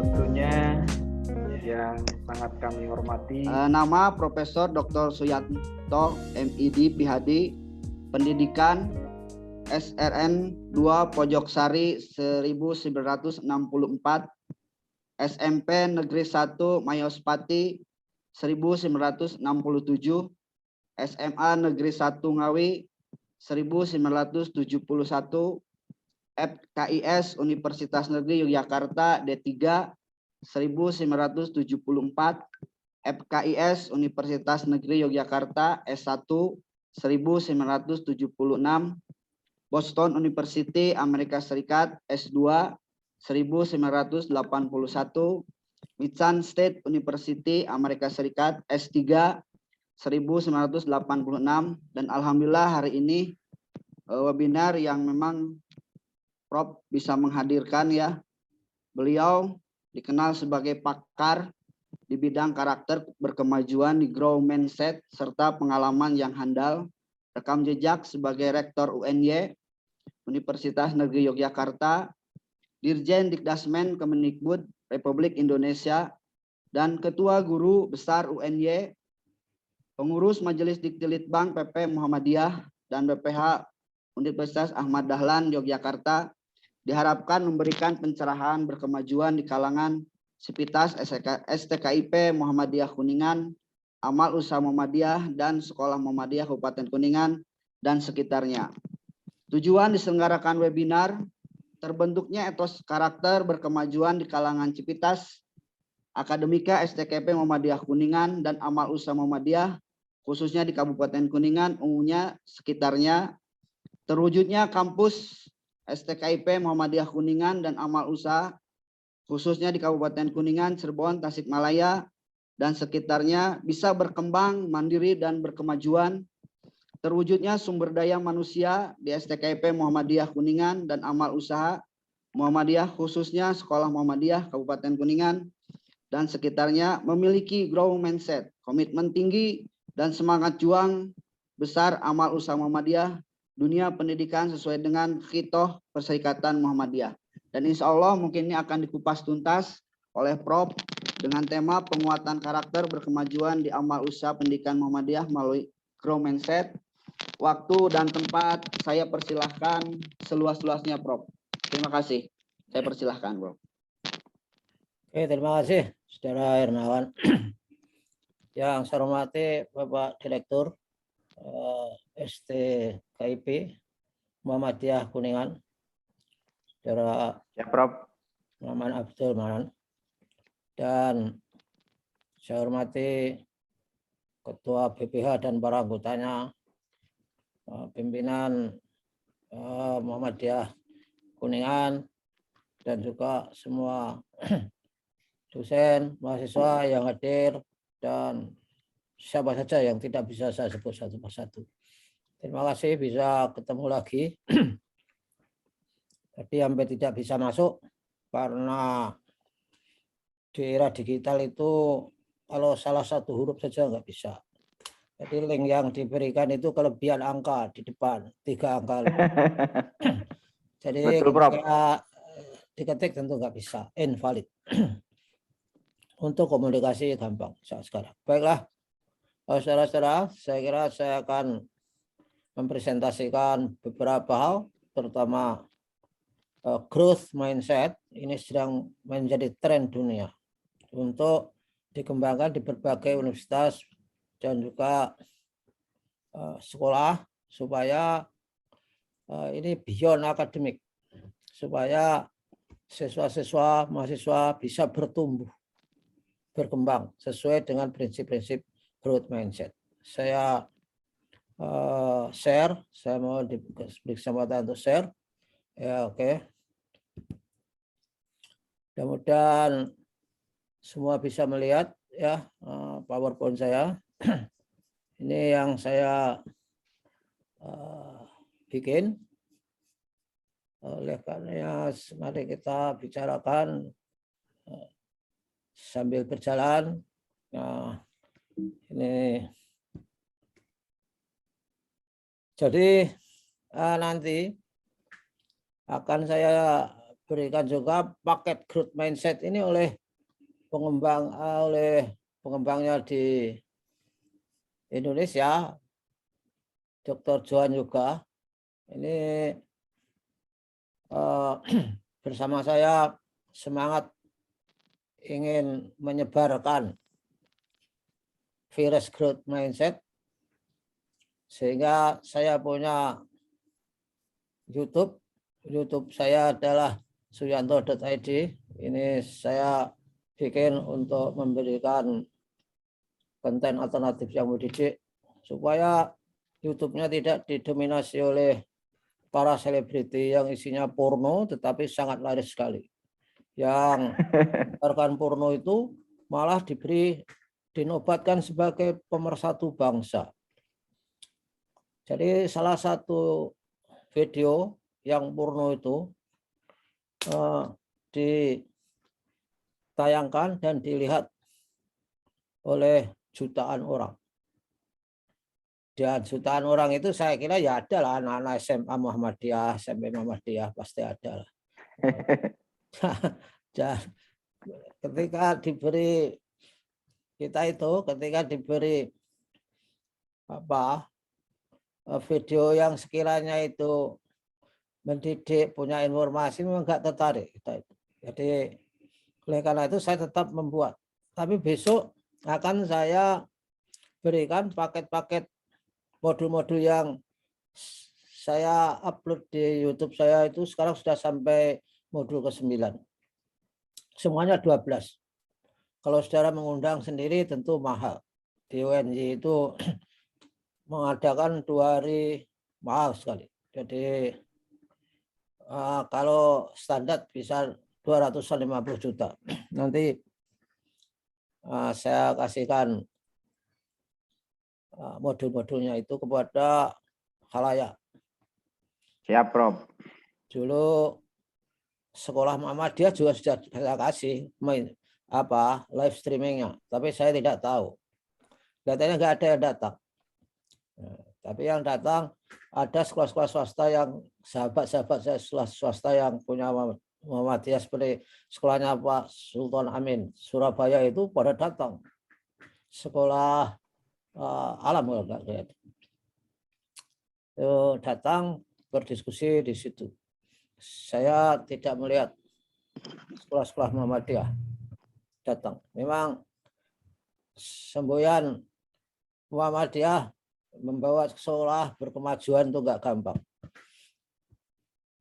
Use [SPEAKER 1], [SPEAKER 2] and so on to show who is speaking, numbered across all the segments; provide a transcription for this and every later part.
[SPEAKER 1] Tentunya yang sangat kami hormati.
[SPEAKER 2] Nama Profesor Dr. Suyanto, MID, PhD, Pendidikan SRN 2 Pojoksari 1964, SMP Negeri 1 Mayospati 1967, SMA Negeri 1 Ngawi 1971, FKIS Universitas Negeri Yogyakarta D3 1974, FKIS Universitas Negeri Yogyakarta S1 1976, Boston University Amerika Serikat S2 1981, Michigan State University Amerika Serikat S3 1986, dan alhamdulillah hari ini webinar yang memang Prof bisa menghadirkan ya. Beliau dikenal sebagai pakar di bidang karakter berkemajuan di Grow Mindset serta pengalaman yang handal, rekam jejak sebagai Rektor UNY Universitas Negeri Yogyakarta, Dirjen Dikdasmen Kemendikbud Republik Indonesia, dan Ketua Guru Besar UNY, pengurus Majelis Diktilitbang PP Muhammadiyah dan BPH Universitas Ahmad Dahlan Yogyakarta, diharapkan memberikan pencerahan berkemajuan di kalangan Sivitas STKIP Muhammadiyah Kuningan, Amal Usaha Muhammadiyah, dan Sekolah Muhammadiyah Kabupaten Kuningan dan sekitarnya. Tujuan diselenggarakan webinar, terbentuknya etos karakter berkemajuan di kalangan Civitas Akademika STKIP Muhammadiyah Kuningan dan Amal Usaha Muhammadiyah, khususnya di Kabupaten Kuningan, umumnya sekitarnya, terwujudnya kampus STKIP Muhammadiyah Kuningan dan Amal Usaha, khususnya di Kabupaten Kuningan, Cirebon, Tasikmalaya, dan sekitarnya bisa berkembang mandiri dan berkemajuan, terwujudnya sumber daya manusia di STKIP Muhammadiyah Kuningan dan Amal Usaha Muhammadiyah, khususnya Sekolah Muhammadiyah Kabupaten Kuningan dan sekitarnya, memiliki grow mindset, komitmen tinggi, dan semangat juang besar amal usaha Muhammadiyah, dunia pendidikan sesuai dengan Khitoh Perserikatan Muhammadiyah. Dan insya Allah mungkin ini akan dikupas tuntas oleh Prof dengan tema penguatan karakter berkemajuan di amal usaha pendidikan Muhammadiyah melalui grow mindset. Waktu dan tempat saya persilahkan seluas-luasnya, Prof. Terima kasih. Saya persilahkan, Prof.
[SPEAKER 3] Oke, terima kasih, Saudara Hermawan. Yang saya hormati Bapak Direktur STKIP Muhammadiyah Kuningan, Saudara
[SPEAKER 1] Ya, Prof.
[SPEAKER 3] Muhammad Abdul Manan, dan saya hormati Ketua BPH dan para anggotanya, pimpinan Muhammadiyah Kuningan, dan juga semua dosen, mahasiswa yang hadir, dan siapa saja yang tidak bisa saya sebut satu persatu. Terima kasih bisa ketemu lagi. Tapi hampir tidak bisa masuk karena di era digital itu kalau salah satu huruf saja nggak bisa. Jadi link yang diberikan itu kelebihan angka di depan, 3 angka. Jadi
[SPEAKER 1] betul, Prof.
[SPEAKER 3] ketika diketik tentu nggak bisa, invalid. Untuk komunikasi gampang saat sekarang. Baiklah, saudara-saudara, saya kira saya akan mempresentasikan beberapa hal, terutama growth mindset. Ini sedang menjadi tren dunia untuk dikembangkan di berbagai universitas dan juga sekolah, supaya ini beyond akademik, supaya siswa-siswa, mahasiswa bisa bertumbuh, berkembang sesuai dengan prinsip-prinsip growth mindset. Saya share, saya mau diberi kesempatan untuk share. Ya, oke. Mudah-mudahan semua bisa melihat ya PowerPoint saya. Ini yang saya bikin. Oleh karena mari kita bicarakan sambil berjalan. Nah, ini jadi nanti akan saya berikan juga paket growth mindset ini oleh pengembangnya di Indonesia, Dr. Johan juga. Ini bersama saya semangat ingin menyebarkan virus growth mindset, sehingga saya punya YouTube saya adalah suyanto.id. Ini saya bikin untuk memberikan konten alternatif yang mendidik, supaya YouTube-nya tidak didominasi oleh para selebriti yang isinya porno, tetapi sangat laris sekali. Yang menyebarkan porno itu malah dinobatkan sebagai pemersatu bangsa. Jadi salah satu video yang porno itu ditayangkan dan dilihat oleh jutaan orang. Dan jutaan orang itu saya kira ya ada lah anak-anak SMA Muhammadiyah, SMP Muhammadiyah, pasti ada lah. Dan ketika diberi video yang sekiranya itu mendidik, punya informasi, memang nggak tertarik kita itu. Jadi oleh karena itu saya tetap membuat. Tapi besok akan saya berikan paket-paket modul-modul yang saya upload di YouTube saya itu sekarang sudah sampai modul ke-9. Semuanya 12. Kalau saudara mengundang sendiri tentu mahal. Di UNJ itu mengadakan 2 hari mahal sekali. Jadi kalau standar bisa 250 juta. Nanti saya kasihkan modul-modulnya itu kepada khalayak.
[SPEAKER 4] Siap, Prof.
[SPEAKER 3] Dulu sekolah Muhammadiyah juga sudah saya kasih live streamingnya, tapi saya tidak tahu. Datanya nggak ada yang datang. Tapi yang datang ada sekolah-sekolah swasta yang sahabat-sahabat saya swasta yang punya Muhammadiyah, seperti sekolahnya Pak Sultan Amin Surabaya itu pada datang. Sekolah alam itu datang berdiskusi di situ. Saya tidak melihat sekolah-sekolah Muhammadiyah datang. Memang semboyan Muhammadiyah membawa sekolah berkemajuan itu enggak gampang.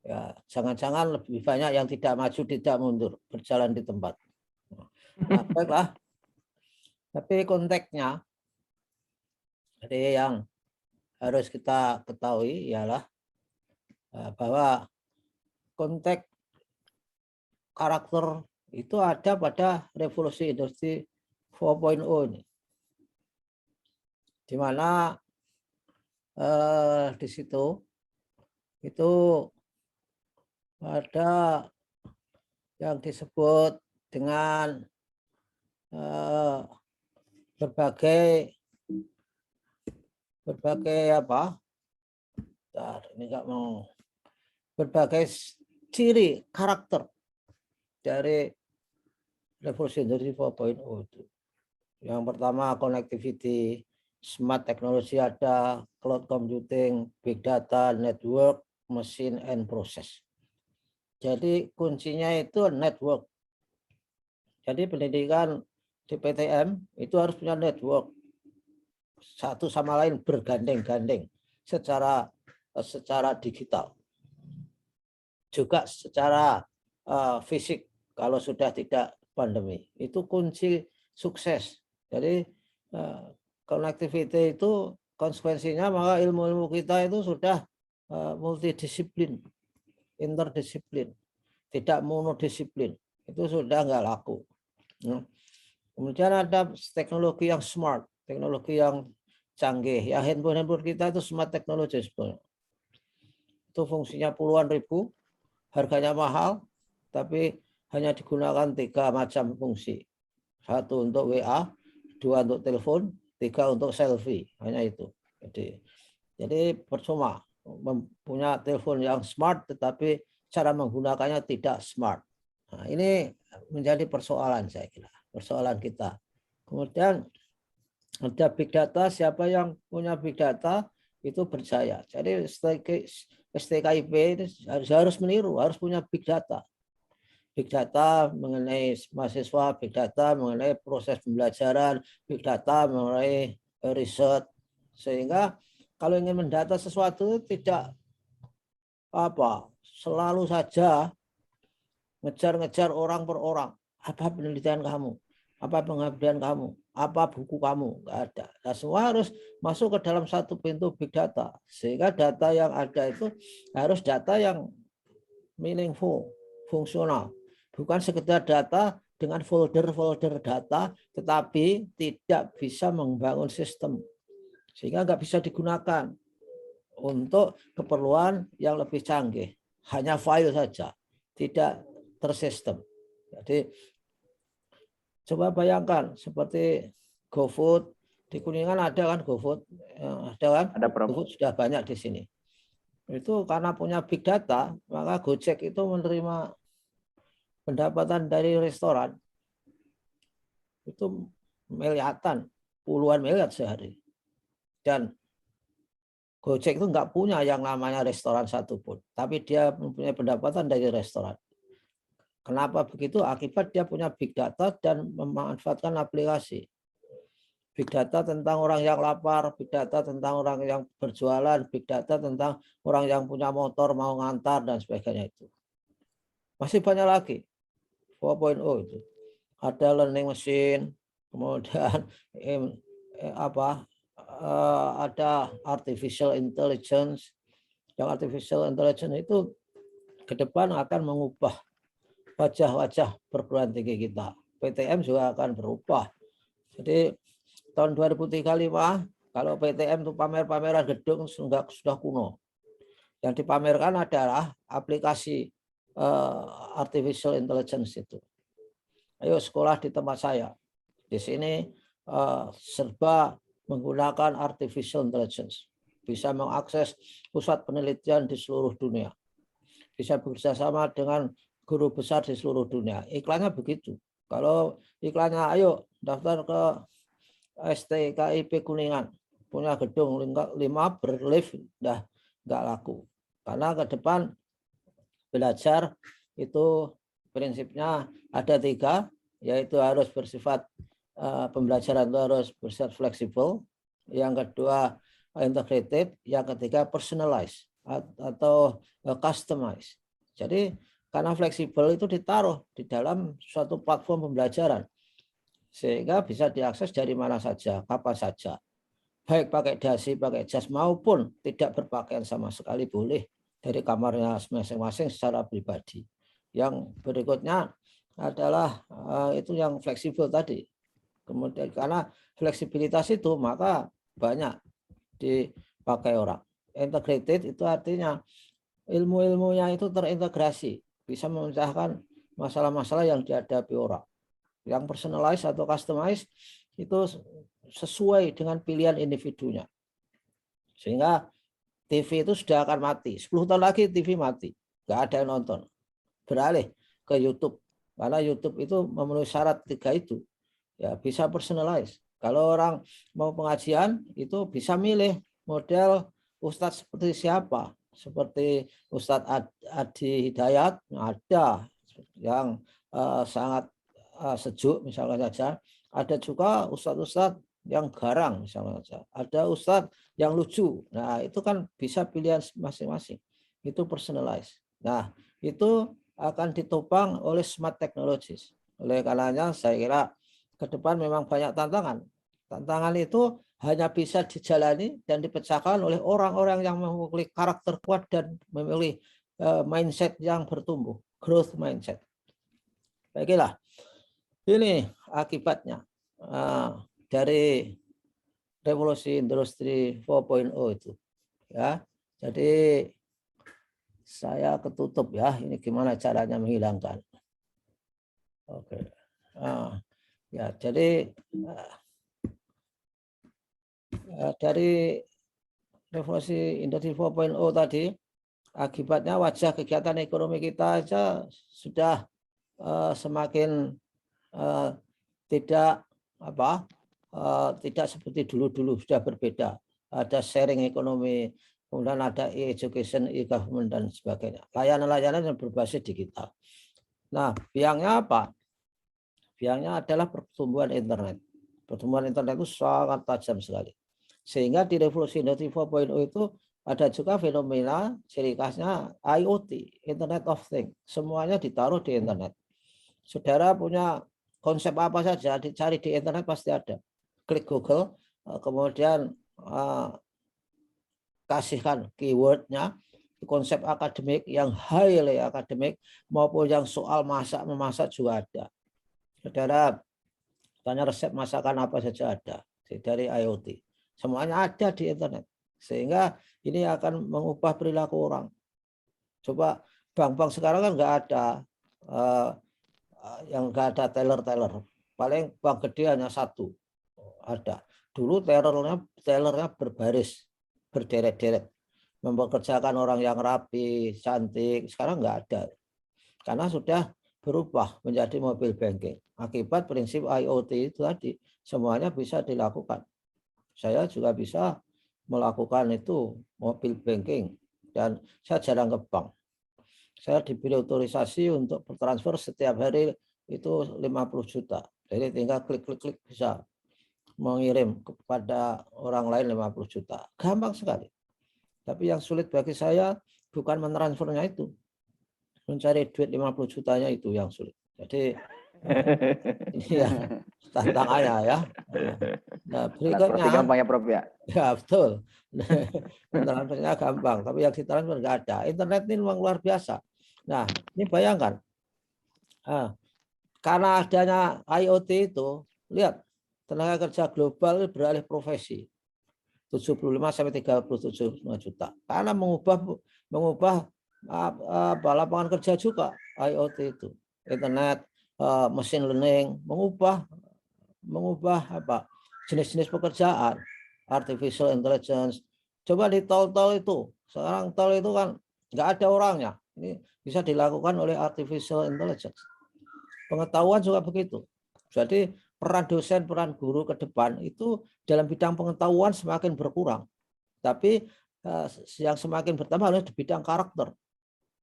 [SPEAKER 3] Ya, jangan-jangan lebih banyak yang tidak maju, tidak mundur, berjalan di tempat. Nah, baiklah. Tapi konteksnya, jadi yang harus kita ketahui ialah bahwa konteks karakter itu ada pada revolusi industri 4.0 ini, di mana di situ itu ada yang disebut dengan berbagai berbagai ciri karakter dari revolusi industri 4.0 itu. Yang pertama connectivity, smart technology ada, cloud computing, big data, network, machine and process. Jadi kuncinya itu network. Jadi pendidikan di PTM itu harus punya network. Satu sama lain bergandeng-gandeng secara digital. Juga secara fisik kalau sudah tidak pandemi. Itu kunci sukses. Jadi connectivity itu konsekuensinya maka ilmu-ilmu kita itu sudah multidisiplin, interdisiplin, tidak monodisiplin. Itu sudah nggak laku. Kemudian ada teknologi yang smart, teknologi yang canggih. Ya handphone kita itu smart technology sebenarnya. Itu fungsinya puluhan ribu, harganya mahal, tapi hanya digunakan 3 macam fungsi. 1 untuk WA, 2 untuk telepon, 3 untuk selfie, hanya itu. Jadi percuma punya telepon yang smart, tetapi cara menggunakannya tidak smart. Nah, ini menjadi persoalan, saya kira, persoalan kita. Kemudian ada big data, siapa yang punya big data itu berjaya. Jadi STKIP harus meniru, harus punya big data. Big data mengenai mahasiswa, big data mengenai proses pembelajaran, big data mengenai riset. Sehingga kalau ingin mendata sesuatu tidak selalu saja ngejar-ngejar orang per orang. Apa penelitian kamu? Apa pengabdian kamu? Apa buku kamu? Nggak ada. Nah, semua harus masuk ke dalam satu pintu big data. Sehingga data yang ada itu harus data yang meaningful, fungsional. Bukan sekedar data dengan folder-folder data, tetapi tidak bisa membangun sistem. Sehingga nggak bisa digunakan untuk keperluan yang lebih canggih. Hanya file saja, tidak tersistem. Jadi coba bayangkan seperti GoFood, di Kuningan ada kan GoFood? Ada kan?
[SPEAKER 4] Ada, Prof.
[SPEAKER 3] GoFood sudah banyak di sini. Itu karena punya big data, maka Gojek itu menerima pendapatan dari restoran itu miliaran, puluhan miliar sehari. Dan Gojek itu nggak punya yang namanya restoran satupun, tapi dia mempunyai pendapatan dari restoran. Kenapa begitu? Akibat dia punya big data dan memanfaatkan aplikasi. Big data tentang orang yang lapar, big data tentang orang yang berjualan, big data tentang orang yang punya motor mau ngantar dan sebagainya itu. Masih banyak lagi. 4.0 itu. Ada learning machine, kemudian ada artificial intelligence. Yang artificial intelligence itu ke depan akan mengubah wajah-wajah perguruan tinggi kita. PTM juga akan berubah. Jadi tahun 2035 kalau PTM itu pamer-pameran gedung sudah kuno. Yang dipamerkan adalah aplikasi artificial intelligence itu. Ayo sekolah di tempat saya. Di sini serba menggunakan artificial intelligence. Bisa mengakses pusat penelitian di seluruh dunia. Bisa bekerjasama dengan guru besar di seluruh dunia. Iklannya begitu. Kalau iklannya ayo daftar ke STKIP Kuningan. Punya gedung 5 berlift, dah nggak laku. Karena ke depan belajar itu prinsipnya ada 3, yaitu harus bersifat pembelajaran itu harus bersifat fleksibel, yang kedua integrated, yang ketiga personalized atau customized. Jadi karena fleksibel itu ditaruh di dalam suatu platform pembelajaran sehingga bisa diakses dari mana saja, kapan saja. Baik pakai dasi, pakai jas maupun tidak berpakaian sama sekali boleh dari kamarnya masing-masing secara pribadi. Yang berikutnya adalah itu yang fleksibel tadi. Kemudian karena fleksibilitas itu maka banyak dipakai orang. Integrated itu artinya ilmu-ilmunya itu terintegrasi, bisa memecahkan masalah-masalah yang dihadapi orang. Yang personalized atau customized itu sesuai dengan pilihan individunya. Sehingga TV itu sudah akan mati. 10 tahun lagi TV mati. Nggak ada yang nonton. Beralih ke YouTube. Karena YouTube itu memenuhi syarat 3 itu. Ya, bisa personalized. Kalau orang mau pengajian itu bisa milih model ustadz seperti siapa. Seperti Ustadz Adi Hidayat ada yang sangat sejuk misalnya saja. Ada juga ustadz-ustadz yang garang misalnya saja. Ada ustadz yang lucu. Nah, itu kan bisa pilihan masing-masing. Itu personalized. Nah, itu akan ditopang oleh smart technologies. Oleh karenanya saya kira ke depan memang banyak tantangan. Tantangan itu hanya bisa dijalani dan dipecahkan oleh orang-orang yang memiliki karakter kuat dan memiliki mindset yang bertumbuh, growth mindset. Baiklah, ini akibatnya dari revolusi industri 4.0 itu. Ya, jadi saya ketutup ya. Ini gimana caranya menghilangkan? Oke. Ya, jadi dari revolusi industri 4.0 tadi, akibatnya wajah kegiatan ekonomi kita aja sudah semakin tidak tidak seperti dulu-dulu, sudah berbeda. Ada sharing ekonomi, kemudian ada e-education, e-government dan sebagainya. Layanan-layanan yang berbasis digital. Nah, biangnya apa? Biangnya adalah pertumbuhan internet. Pertumbuhan internet itu sangat tajam sekali. Sehingga di revolusi industri 4.0 itu ada juga fenomena ciri khasnya IoT, Internet of Things. Semuanya ditaruh di internet. Saudara punya konsep apa saja, dicari di internet pasti ada. Klik Google, kemudian kasihkan keywordnya, konsep akademik yang highly akademik maupun yang soal masak-memasak juga ada. Saudara tanya resep masakan apa saja ada dari IoT. Semuanya ada di internet. Sehingga ini akan mengubah perilaku orang. Coba bank-bank sekarang kan nggak ada yang nggak ada teller. Paling bank gede hanya satu ada. Dulu tellernya berbaris, berderet-deret, mempekerjakan orang yang rapi, cantik. Sekarang nggak ada, karena sudah berubah menjadi mobile banking. Akibat prinsip IoT itu tadi, semuanya bisa dilakukan. Saya juga bisa melakukan itu mobile banking, dan saya jarang ke bank. Saya diberi otorisasi untuk bertransfer setiap hari itu 50 juta. Jadi tinggal klik bisa mengirim kepada orang lain 50 juta. Gampang sekali. Tapi yang sulit bagi saya bukan mentransfernya itu. Mencari duit 50 jutanya itu yang sulit. Jadi ini ya tantangannya ya. Nah, berikutnya
[SPEAKER 4] gampang ya Prof ya.
[SPEAKER 3] Ya betul. Transfernya gampang, tapi yang ditransfer nggak ada. Internet ini memang luar biasa. Nah, ini bayangkan. Karena adanya IoT itu, lihat tenaga kerja global beralih profesi 75 sampai 37 juta. Karena mengubah lapangan kerja juga IoT itu. Internet, machine learning, mengubah jenis-jenis pekerjaan, artificial intelligence. Coba di tol-tol itu, sekarang tol itu kan nggak ada orangnya. Ini bisa dilakukan oleh artificial intelligence. Pengetahuan juga begitu. Jadi peran dosen, peran guru ke depan itu dalam bidang pengetahuan semakin berkurang. Tapi yang semakin bertambah adalah di bidang karakter.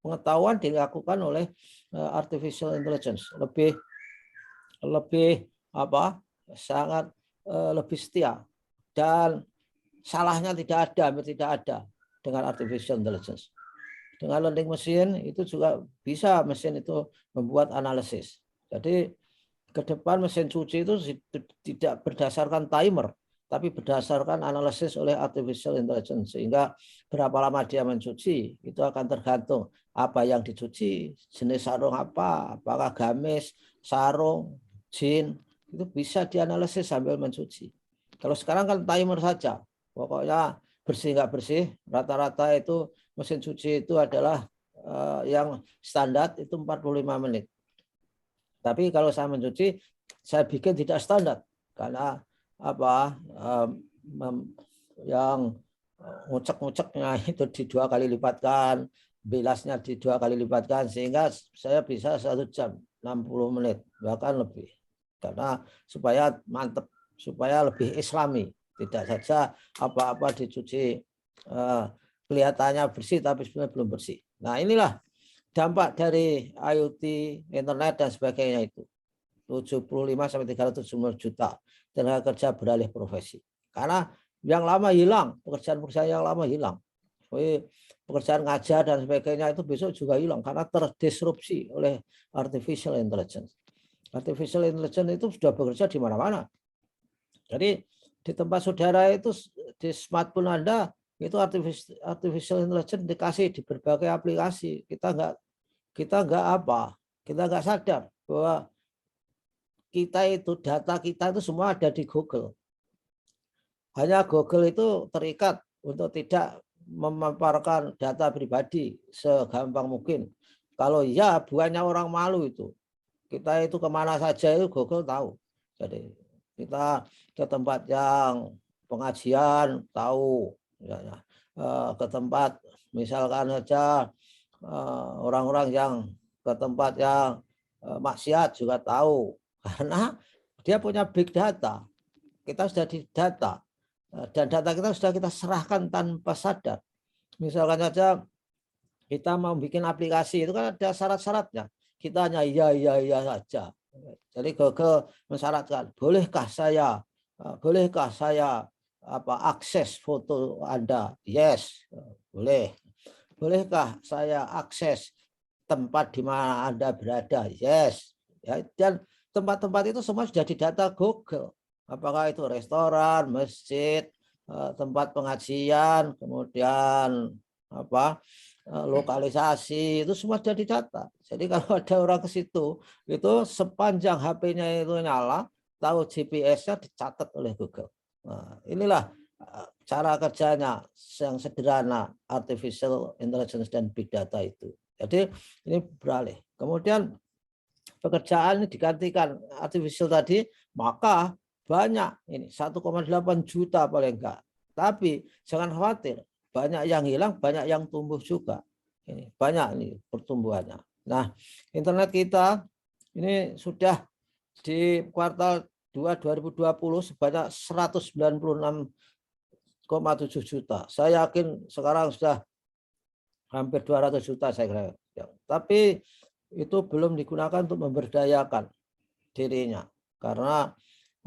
[SPEAKER 3] Pengetahuan dilakukan oleh artificial intelligence. Lebih sangat lebih setia, dan salahnya tidak ada dengan artificial intelligence. Dengan learning machine itu juga bisa mesin itu membuat analisis. Jadi ke depan mesin cuci itu tidak berdasarkan timer, tapi berdasarkan analisis oleh artificial intelligence. Sehingga berapa lama dia mencuci itu akan tergantung apa yang dicuci, jenis sarung apa, apakah gamis, sarung, jin, itu bisa dianalisis sambil mencuci. Kalau sekarang kan timer saja, pokoknya bersih nggak bersih, rata-rata itu mesin cuci itu adalah yang standar itu 45 menit. Tapi kalau saya mencuci, saya bikin tidak standar karena yang ngucek-nguceknya itu di 2 kali lipatkan, bilasnya di 2 kali lipatkan, sehingga saya bisa 1 jam 60 menit bahkan lebih. Karena supaya mantep, supaya lebih islami, tidak saja apa-apa dicuci kelihatannya bersih tapi sebenarnya belum bersih. Nah, inilah dampak dari IoT, internet dan sebagainya itu. 75 sampai 370 juta tenaga kerja beralih profesi. Karena yang lama hilang, pekerjaan-pekerjaan yang lama hilang. Pekerjaan ngajar dan sebagainya itu besok juga hilang karena terdisrupsi oleh artificial intelligence. Artificial intelligence itu sudah bekerja di mana-mana. Jadi di tempat saudara itu, di smartphone Anda itu artificial intelligence dikasih di berbagai aplikasi. Kita nggak sadar bahwa data kita itu semua ada di Google. Hanya Google itu terikat untuk tidak memaparkan data pribadi segampang mungkin. Kalau ya, bukannya orang malu itu. Kita itu kemana saja itu Google tahu. Jadi kita ke tempat yang pengajian tahu. ke tempat, misalkan saja orang-orang yang ke tempat yang maksiat juga tahu, karena dia punya big data. Kita sudah didata, dan data kita sudah kita serahkan tanpa sadar. Misalkan saja kita mau bikin aplikasi, itu kan ada syarat-syaratnya. Kita hanya iya saja. Jadi Google mensyaratkan, bolehkah saya akses foto Anda? Yes, boleh. Bolehkah saya akses tempat di mana Anda berada? Yes. Ya, dan tempat-tempat itu semua sudah didata Google. Apakah itu restoran, masjid, tempat pengajian, kemudian lokalisasi, itu semua sudah didata. Jadi kalau ada orang ke situ, itu sepanjang HP-nya itu nyala, tahu GPS-nya dicatat oleh Google. Nah, inilah cara kerjanya yang sederhana artificial intelligence dan big data itu. Jadi ini beralih. Kemudian pekerjaan ini digantikan artificial tadi, maka banyak ini 1,8 juta paling enggak. Tapi jangan khawatir, banyak yang hilang, banyak yang tumbuh juga. Ini banyak ini pertumbuhannya. Nah, internet kita ini sudah di kuartal 2 2020 sebanyak 196,7 juta. Saya yakin sekarang sudah hampir 200 juta saya kira. Tapi itu belum digunakan untuk memberdayakan dirinya, karena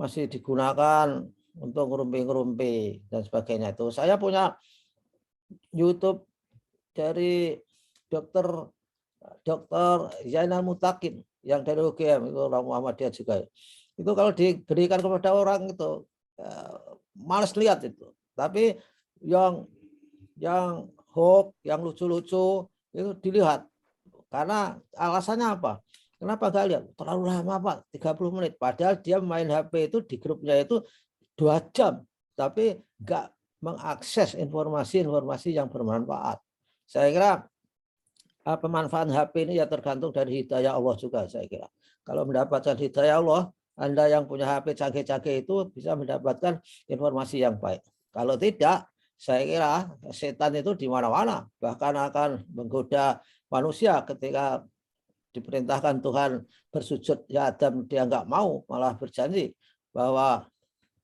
[SPEAKER 3] masih digunakan untuk ngerumpi-ngerumpi dan sebagainya. Itu saya punya YouTube dari Dr. Zainal Mutakin yang dari UGM, itu orang Muhammadiyah juga. Itu kalau diberikan kepada orang itu malas lihat itu. Tapi yang hoax, yang lucu-lucu itu dilihat. Karena alasannya apa? Kenapa nggak lihat? Terlalu lama Pak, 30 menit. Padahal dia main HP itu di grupnya itu 2 jam. Tapi nggak mengakses informasi-informasi yang bermanfaat. Saya kira pemanfaatan HP ini ya tergantung dari hidayah Allah juga, saya kira. Kalau mendapatkan hidayah Allah, Anda yang punya HP canggih-canggih itu bisa mendapatkan informasi yang baik. Kalau tidak, saya kira setan itu di mana-mana, bahkan akan menggoda manusia ketika diperintahkan Tuhan bersujud, ya Adam dia nggak mau, malah berjanji bahwa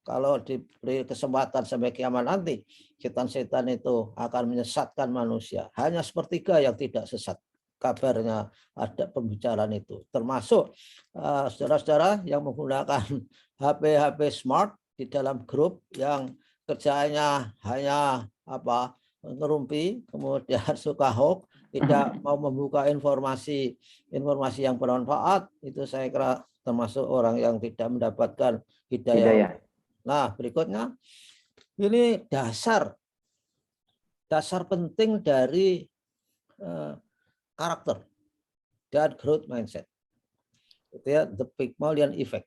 [SPEAKER 3] kalau diberi kesempatan sampai kiamat nanti, setan-setan itu akan menyesatkan manusia. Hanya sepertiga yang tidak sesat. Kabarnya ada pembicaraan itu. Termasuk saudara-saudara yang menggunakan HP smart di dalam grup yang kerjanya hanya ngerumpi, kemudian suka hoax, tidak mau membuka informasi yang bermanfaat, itu saya kira termasuk orang yang tidak mendapatkan hidayah. Nah, berikutnya ini dasar penting dari karakter dan growth mindset. Itu ya, the Pygmalion effect.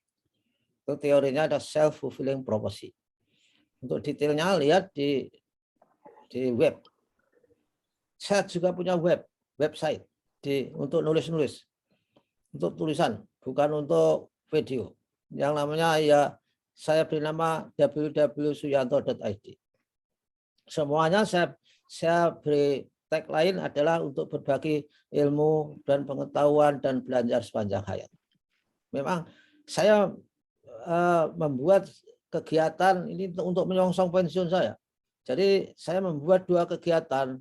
[SPEAKER 3] Itu teorinya ada self fulfilling prophecy. Untuk detailnya lihat di web. Saya juga punya website untuk nulis-nulis, untuk tulisan, bukan untuk video. Yang namanya ya saya beri nama www.suyanto.id. Semuanya saya beri tagline adalah untuk berbagi ilmu dan pengetahuan dan belajar sepanjang hayat. Memang saya membuat kegiatan ini untuk menyongsong pensiun saya. Jadi saya membuat 2 kegiatan,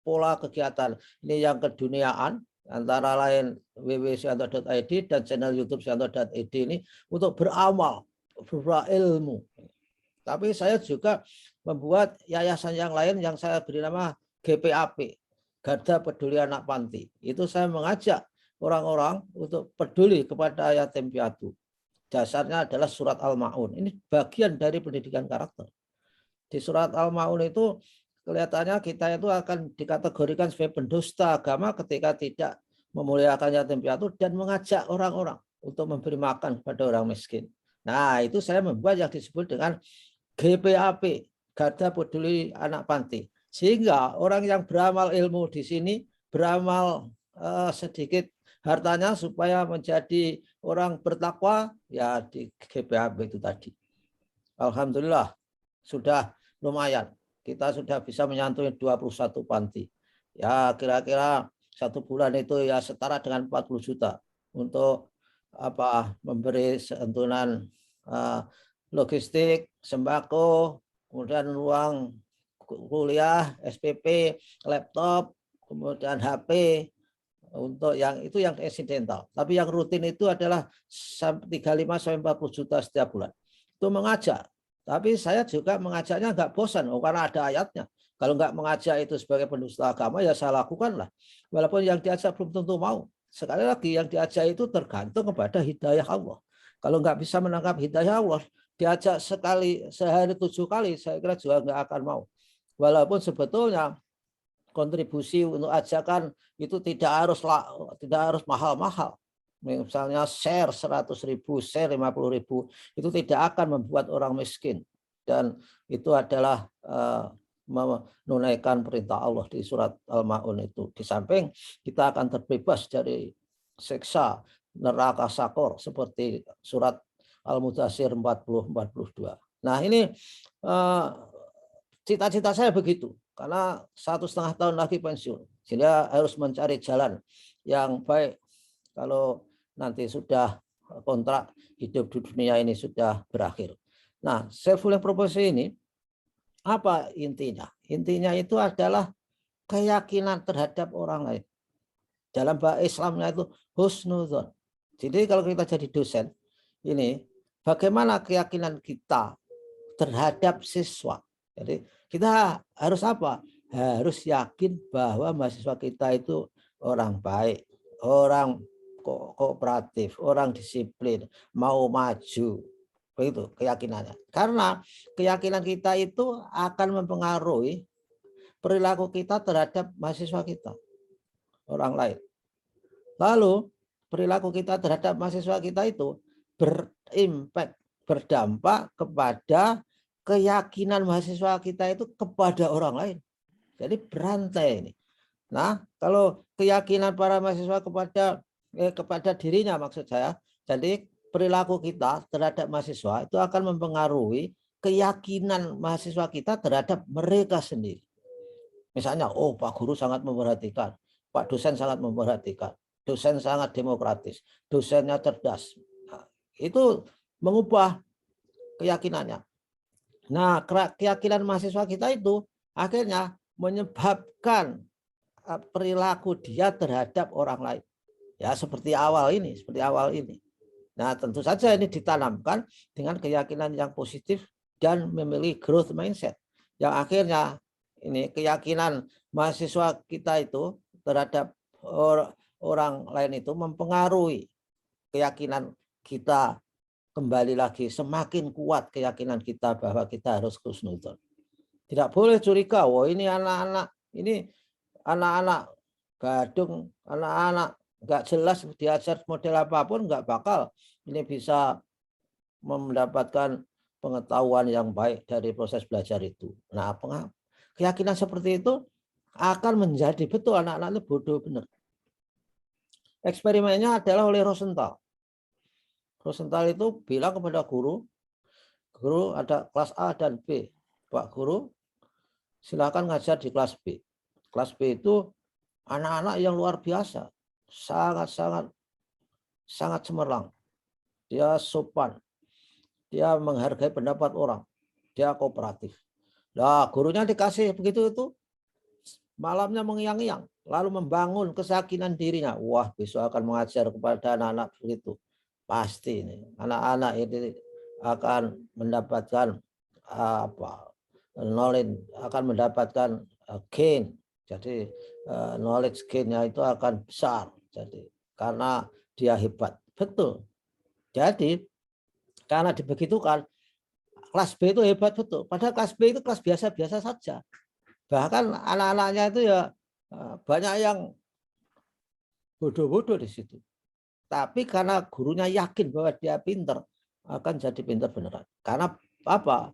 [SPEAKER 3] pola kegiatan. Ini yang keduniaan, antara lain www.suyanto.id dan channel YouTube suyanto.id ini untuk beramal, berilmu. Tapi saya juga membuat yayasan yang lain yang saya beri nama GPAP, Garda Peduli Anak Panti. Itu saya mengajak orang-orang untuk peduli kepada yatim piatu. Dasarnya adalah surat Al-Ma'un. Ini bagian dari pendidikan karakter. Di surat Al-Ma'un itu kelihatannya kita itu akan dikategorikan sebagai pendusta agama ketika tidak memuliakan yatim piatu dan mengajak orang-orang untuk memberi makan kepada orang miskin. Nah, itu saya membuat yang disebut dengan GPAP, Garda Peduli Anak Panti. Sehingga orang yang beramal ilmu di sini, beramal sedikit hartanya supaya menjadi orang bertakwa, ya di GPAP itu tadi. Alhamdulillah, sudah lumayan. kita sudah bisa menyantuni 21 panti. Ya kira-kira 1 bulan itu ya setara dengan 40 juta untuk memberi santunan logistik, sembako, kemudian uang kuliah, SPP, laptop, kemudian HP. Untuk yang itu yang insidental. Tapi yang rutin itu adalah 35 sampai 40 juta setiap bulan. Itu mengajak. Tapi saya juga mengajaknya nggak bosan, karena ada ayatnya. Kalau nggak mengajak itu sebagai pendusta agama, ya saya lakukanlah. Walaupun yang diajak belum tentu mau. Sekali lagi, yang diajak itu tergantung kepada hidayah Allah. Kalau nggak bisa menangkap hidayah Allah, diajak sehari 7 kali, saya kira juga nggak akan mau. Walaupun sebetulnya kontribusi untuk ajakan itu tidak harus mahal-mahal. Misalnya share 100.000, share 50.000, itu tidak akan membuat orang miskin. Dan itu adalah menunaikan perintah Allah di surat Al-Ma'un itu. Di samping kita akan terbebas dari siksa neraka sakor seperti surat Al-Mudaththir 40-42. Nah ini cita-cita saya begitu. Karena 1,5 tahun lagi pensiun. Sehingga harus mencari jalan yang baik kalau nanti sudah kontrak hidup di dunia ini sudah berakhir. Nah, self-fulfilling prophecy ini apa intinya? Intinya itu adalah keyakinan terhadap orang lain. Dalam bahasa Islamnya itu husnudzon. Jadi kalau kita jadi dosen, ini bagaimana keyakinan kita terhadap siswa. Jadi kita harus apa? Harus yakin bahwa mahasiswa kita itu orang baik, orang kooperatif, orang disiplin, mau maju. Begitu keyakinannya. Karena keyakinan kita itu akan mempengaruhi perilaku kita terhadap mahasiswa kita, orang lain. Lalu perilaku kita terhadap mahasiswa kita itu berimpact, berdampak kepada keyakinan mahasiswa kita itu kepada orang lain. Jadi berantai ini. Nah, kalau keyakinan para mahasiswa kepada dirinya maksud saya, jadi perilaku kita terhadap mahasiswa itu akan mempengaruhi keyakinan mahasiswa kita terhadap mereka sendiri. Misalnya, oh Pak Guru sangat memperhatikan, Pak dosen sangat memperhatikan, dosen sangat demokratis, dosennya cerdas. Nah, itu mengubah keyakinannya. Nah, keyakinan mahasiswa kita itu akhirnya menyebabkan perilaku dia terhadap orang lain. Ya, seperti awal ini. Nah, tentu saja ini ditanamkan dengan keyakinan yang positif dan memilih growth mindset. Yang akhirnya ini keyakinan mahasiswa kita itu terhadap orang lain itu mempengaruhi keyakinan kita. Kembali lagi semakin kuat keyakinan kita bahwa kita harus husnudzon. Tidak boleh curiga, wah ini anak-anak gadung, anak-anak nggak jelas diajar model apapun nggak bakal ini bisa mendapatkan pengetahuan yang baik dari proses belajar itu. Nah, keyakinan seperti itu akan menjadi betul anak-anak itu bodoh benar. Eksperimennya adalah oleh Rosenthal. Rosenthal itu bilang kepada guru ada kelas A dan B. Pak Guru, silakan ngajar di kelas B. Kelas B itu anak-anak yang luar biasa, sangat cemerlang. Dia sopan, dia menghargai pendapat orang, dia kooperatif. Nah, gurunya dikasih begitu itu, malamnya mengiang-iang, lalu membangun keyakinan dirinya. Wah, besok akan mengajar kepada anak-anak begitu. Pasti ini anak-anak ini akan mendapatkan knowledge, akan mendapatkan gain. Jadi knowledge gain-nya itu akan besar. Jadi karena dia hebat, betul. Jadi karena dibegitukan kelas B itu hebat betul. Padahal kelas B itu kelas biasa-biasa saja. Bahkan anak-anaknya itu ya banyak yang bodoh-bodoh di situ. Tapi karena gurunya yakin bahwa dia pinter, akan jadi pinter beneran. Karena apa?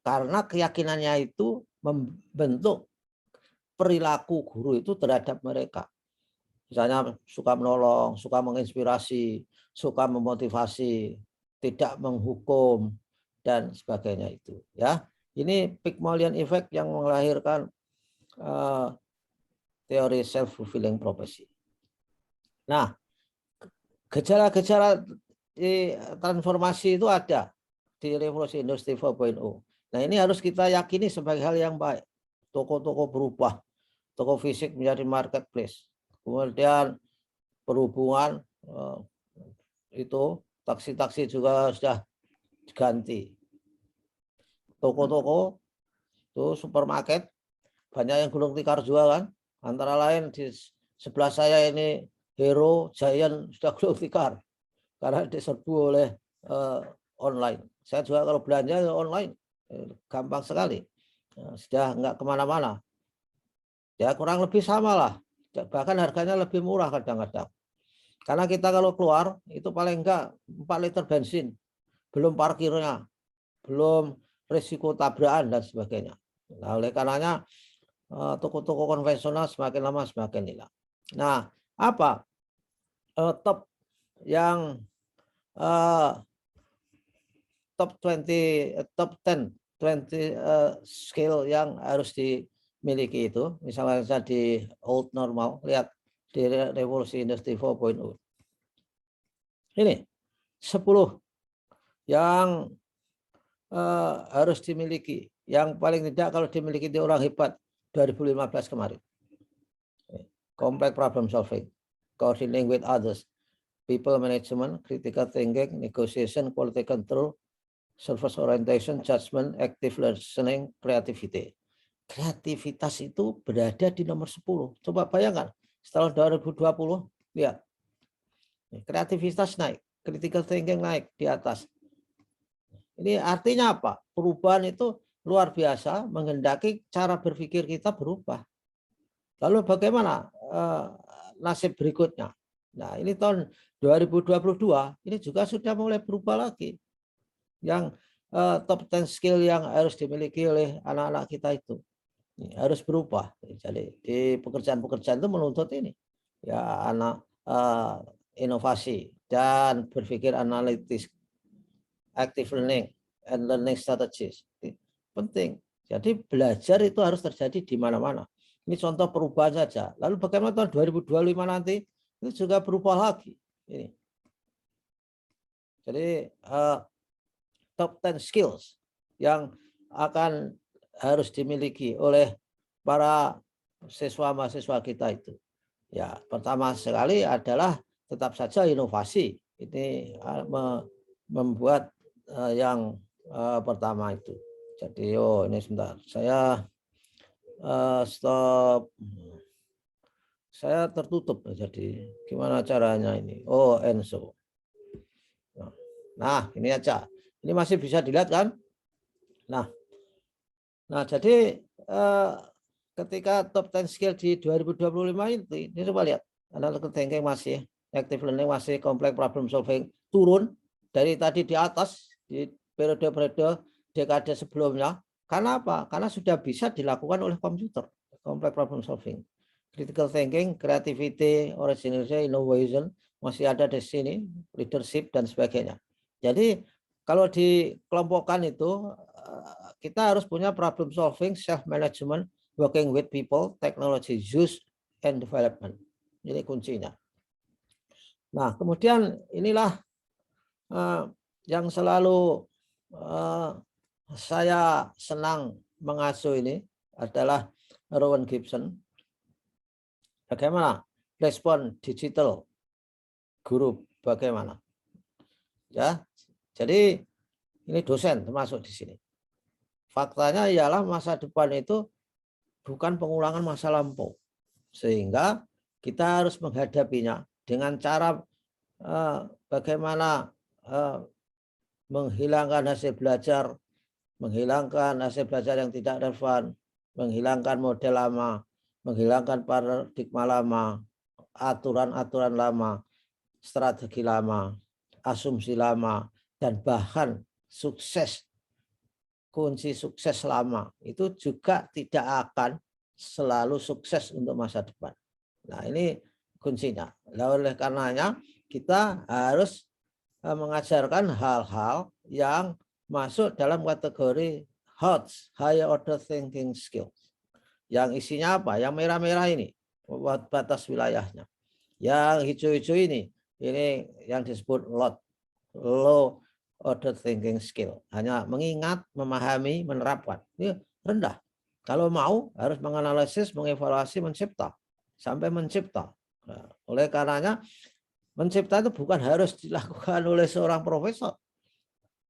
[SPEAKER 3] Karena keyakinannya itu membentuk perilaku guru itu terhadap mereka. Misalnya suka menolong, suka menginspirasi, suka memotivasi, tidak menghukum dan sebagainya itu. Ya, Ini Pygmalion effect yang melahirkan teori self-fulfilling prophecy. Nah, gejala-gejala transformasi itu ada di revolusi industri 4.0. Nah, ini harus kita yakini sebagai hal yang baik. Toko-toko berubah, toko fisik menjadi marketplace. Kemudian perhubungan itu taksi-taksi juga sudah diganti. Toko-toko itu supermarket banyak yang gulung tikar juga kan. Antara lain di sebelah saya ini Hero, Giant sudah gulung tikar karena diserbu oleh online. Saya juga kalau belanja online gampang sekali, sudah nggak kemana-mana. Ya kurang lebih sama lah, bahkan harganya lebih murah kadang-kadang. Karena kita kalau keluar itu paling enggak 4 liter bensin, belum parkirnya, belum risiko tabrakan dan sebagainya. Nah, oleh karenanya toko-toko konvensional semakin lama semakin hilang. Nah, apa top yang top 10 skill yang harus dimiliki itu, misalnya di old normal, lihat di revolusi industri 4.0. Ini 10 yang harus dimiliki, yang paling tidak kalau dimiliki di orang hebat 2015 kemarin. Complex problem solving, coordinating with others, people management, critical thinking, negotiation, quality control, service orientation, judgment, active listening, creativity. Kreativitas itu berada di nomor 10. Coba bayangkan, setelah 2020, lihat. Kreativitas naik, critical thinking naik di atas. Ini artinya apa? Perubahan itu luar biasa, menghendaki cara berpikir kita berubah. Lalu bagaimana nasib berikutnya? Nah, ini tahun 2022, ini juga sudah mulai berubah lagi. Yang top 10 skill yang harus dimiliki oleh anak-anak kita itu harus berubah. Jadi di pekerjaan-pekerjaan itu menuntut ini. Ya, anak inovasi dan berpikir analitis, active learning, and learning strategies. Penting. Jadi belajar itu harus terjadi di mana-mana. Ini contoh perubahan saja. Lalu bagaimana tahun 2025 nanti? Itu juga berubah lagi. Ini. Jadi top 10 skills yang akan harus dimiliki oleh para siswa-mahasiswa kita itu. Ya, pertama sekali adalah tetap saja inovasi. Ini membuat yang pertama itu. Jadi ini sebentar, saya stop, saya tertutup. Jadi gimana caranya ini? Oh, Enso. Nah, ini aja. Ini masih bisa dilihat kan? Nah jadi ketika top 10 skill di 2025 ini coba lihat. Analytical thinking masih, active learning masih, complex problem solving turun dari tadi di atas di periode-periode dekade sebelumnya. Karena apa? Karena sudah bisa dilakukan oleh komputer. Complex problem solving, critical thinking, creativity, originality, innovation masih ada di sini, leadership dan sebagainya. Jadi kalau dikelompokkan itu kita harus punya problem solving, self management, working with people, technology use and development. Ini kuncinya. Nah, kemudian inilah yang selalu saya senang mengasuh ini adalah Rowan Gibson. Bagaimana respon digital guru? Bagaimana? Ya, jadi ini dosen termasuk di sini. Faktanya ialah masa depan itu bukan pengulangan masa lampau, sehingga kita harus menghadapinya dengan cara bagaimana menghilangkan hasil belajar, menghilangkan hasil belajar yang tidak relevan, menghilangkan model lama, menghilangkan paradigma lama, aturan-aturan lama, strategi lama, asumsi lama, dan bahkan sukses, kunci sukses lama itu juga tidak akan selalu sukses untuk masa depan. Nah, ini kuncinya. Oleh karenanya kita harus mengajarkan hal-hal yang masuk dalam kategori HOTS, Higher Order Thinking Skills. Yang isinya apa? Yang merah-merah ini, batas wilayahnya. Yang hijau-hijau ini yang disebut Low Order Thinking Skill. Hanya mengingat, memahami, menerapkan. Ini rendah. Kalau mau, harus menganalisis, mengevaluasi, mencipta. Sampai mencipta. Nah, oleh karenanya, mencipta itu bukan harus dilakukan oleh seorang profesor.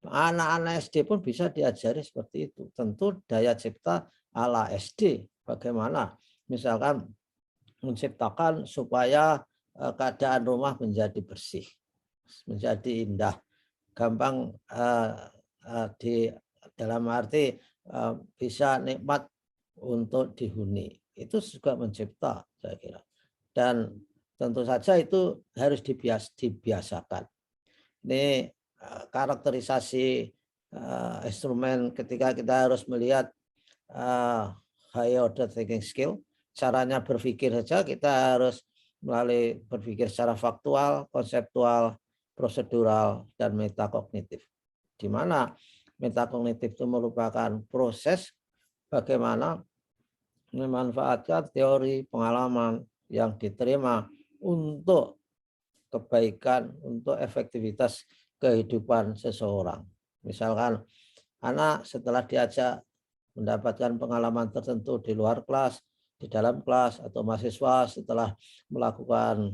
[SPEAKER 3] Anak-anak SD pun bisa diajari seperti itu. Tentu daya cipta ala SD. Bagaimana? Misalkan menciptakan supaya keadaan rumah menjadi bersih, menjadi indah, gampang di dalam arti bisa nikmat untuk dihuni. Itu juga mencipta, saya kira. Dan tentu saja itu harus dibiasakan. Ini karakterisasi instrumen ketika kita harus melihat high order thinking skill. Caranya berpikir saja kita harus melalui berpikir secara faktual, konseptual, prosedural, dan metakognitif. Di mana metakognitif itu merupakan proses bagaimana memanfaatkan teori pengalaman yang diterima untuk kebaikan, untuk efektivitas kehidupan seseorang. Misalkan anak setelah diajak mendapatkan pengalaman tertentu di luar kelas, di dalam kelas, atau mahasiswa setelah melakukan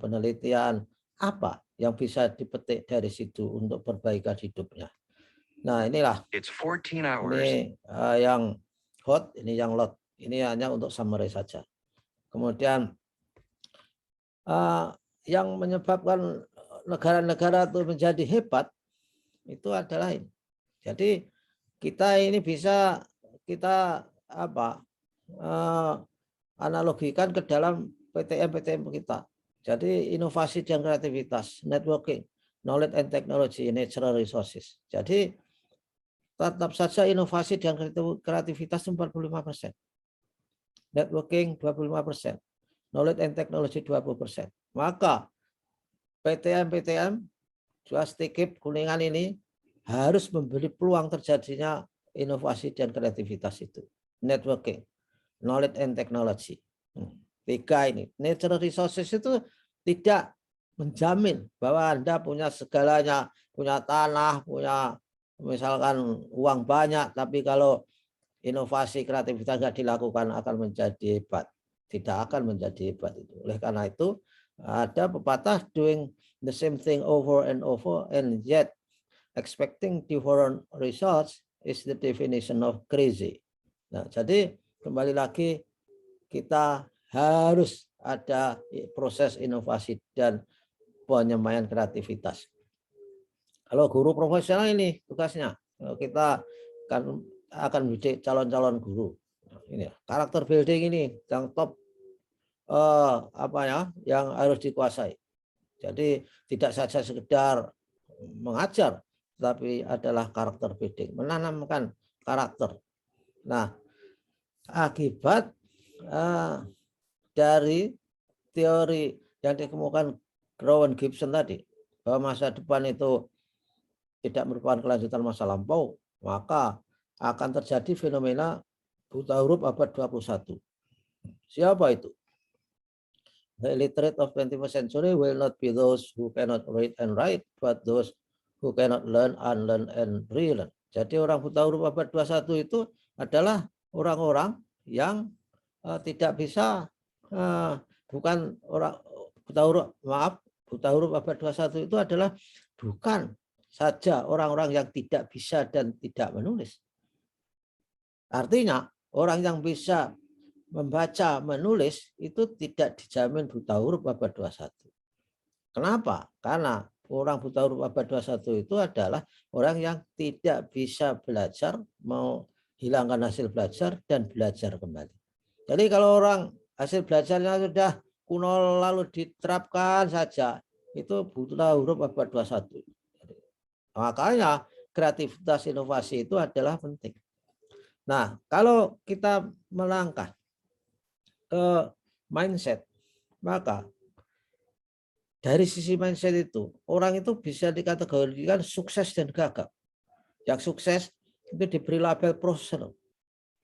[SPEAKER 3] penelitian, apa yang bisa dipetik dari situ untuk perbaikan hidupnya. Nah, inilah ini yang hot, ini yang lot. Ini hanya untuk summary saja. Kemudian yang menyebabkan negara-negara itu menjadi hebat itu adalah ini. Jadi kita ini bisa kita analogikan ke dalam PTM kita. Jadi inovasi dan kreativitas, networking, knowledge and technology, natural resources. Jadi tetap saja inovasi dan kreativitas 45%. Networking 25%. Knowledge and technology 20%. Maka PTM Justikip Kuningan ini harus memberi peluang terjadinya inovasi dan kreativitas itu. Networking, knowledge and technology. 3 ini. Natural resources itu tidak menjamin bahwa Anda punya segalanya, punya tanah, punya misalkan uang banyak, tapi kalau inovasi kreativitas tidak dilakukan akan menjadi hebat. Tidak akan menjadi hebat itu. Oleh karena itu ada pepatah doing the same thing over and over and yet expecting different results is the definition of crazy. Nah, jadi kembali lagi kita harus ada proses inovasi dan penyemayan kreativitas. Kalau guru profesional ini tugasnya kita akan mendidik calon-calon guru. Ini karakter building ini yang top yang harus dikuasai. Jadi tidak saja sekedar mengajar, tapi adalah karakter building, menanamkan karakter. Nah, akibat dari teori yang dikemukakan Rowan Gibson tadi, bahwa masa depan itu tidak merupakan kelanjutan masa lampau, maka akan terjadi fenomena buta huruf abad 21. Siapa itu? The illiterate of 21st century will not be those who cannot read and write, but those who cannot learn, unlearn, and relearn. Jadi orang buta huruf abad 21 itu adalah orang-orang yang tidak bisa, bukan orang buta huruf abad 21 itu adalah bukan saja orang-orang yang tidak bisa dan tidak menulis. Artinya orang yang bisa membaca, menulis itu tidak dijamin buta huruf abad 21. Kenapa? Karena orang buta huruf abad 21 itu adalah orang yang tidak bisa belajar, mau hilangkan hasil belajar dan belajar kembali. Jadi kalau orang hasil belajarnya sudah kuno lalu diterapkan saja, itu buta huruf abad 21. Makanya kreativitas inovasi itu adalah penting. Nah, kalau kita melangkah ke mindset, maka dari sisi mindset itu orang itu bisa dikategorikan sukses dan gagal. Yang sukses itu diberi label profesional.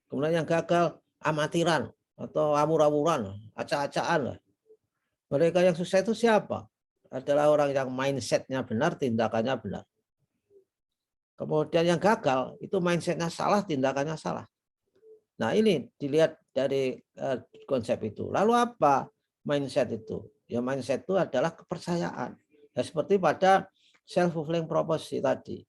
[SPEAKER 3] Kemudian yang gagal amatiran atau awur-awuran, acak-acakan. Mereka yang sukses itu siapa? Adalah orang yang mindsetnya benar, tindakannya benar. Kemudian yang gagal itu mindsetnya salah, tindakannya salah. Nah ini dilihat dari konsep itu. Lalu apa mindset itu? Ya mindset itu adalah kepercayaan. Ya, seperti pada self-fulfilling prophecy tadi.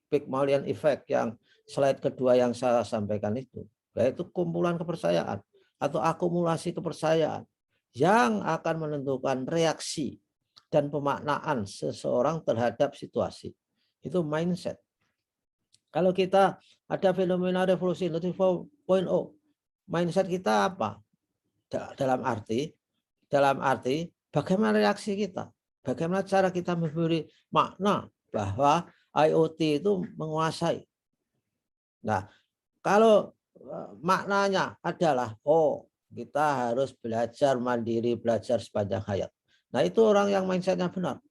[SPEAKER 3] Pygmalion effect yang slide kedua yang saya sampaikan itu. Yaitu kumpulan kepercayaan atau akumulasi kepercayaan yang akan menentukan reaksi dan pemaknaan seseorang terhadap situasi. Itu mindset. Kalau kita ada fenomena revolusi industri 4.0, mindset kita apa? Dalam arti bagaimana reaksi kita? Bagaimana cara kita memberi makna bahwa IoT itu menguasai. Nah, kalau maknanya adalah kita harus belajar mandiri, belajar sepanjang hayat. Nah, itu orang yang mindsetnya benar.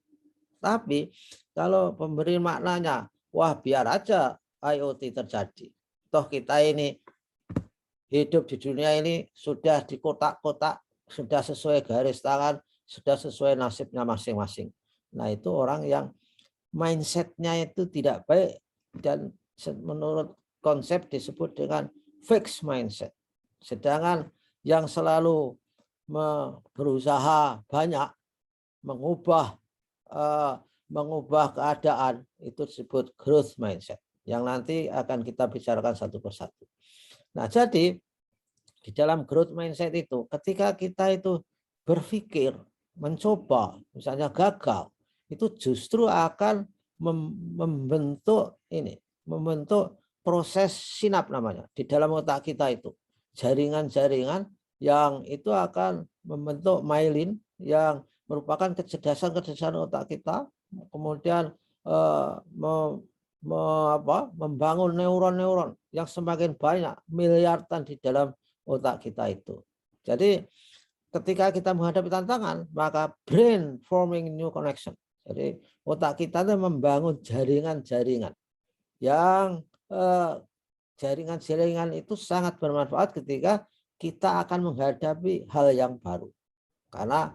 [SPEAKER 3] Tapi kalau pemberi maknanya, wah biar aja IoT terjadi. Toh kita ini hidup di dunia ini sudah di kotak-kotak, sudah sesuai garis tangan, sudah sesuai nasibnya masing-masing. Nah itu orang yang mindsetnya itu tidak baik dan menurut konsep disebut dengan fixed mindset. Sedangkan yang selalu berusaha banyak mengubah keadaan itu disebut growth mindset yang nanti akan kita bicarakan satu persatu. Nah, jadi di dalam growth mindset itu ketika kita itu berpikir, mencoba, misalnya gagal, itu justru akan membentuk proses sinap namanya di dalam otak kita itu. Jaringan-jaringan yang itu akan membentuk myelin yang merupakan kecerdasan otak kita, kemudian membangun neuron-neuron yang semakin banyak, miliaran di dalam otak kita itu. Jadi ketika kita menghadapi tantangan, maka brain forming new connection. Jadi otak kita itu membangun jaringan-jaringan yang jaringan-jaringan itu sangat bermanfaat ketika kita akan menghadapi hal yang baru. Karena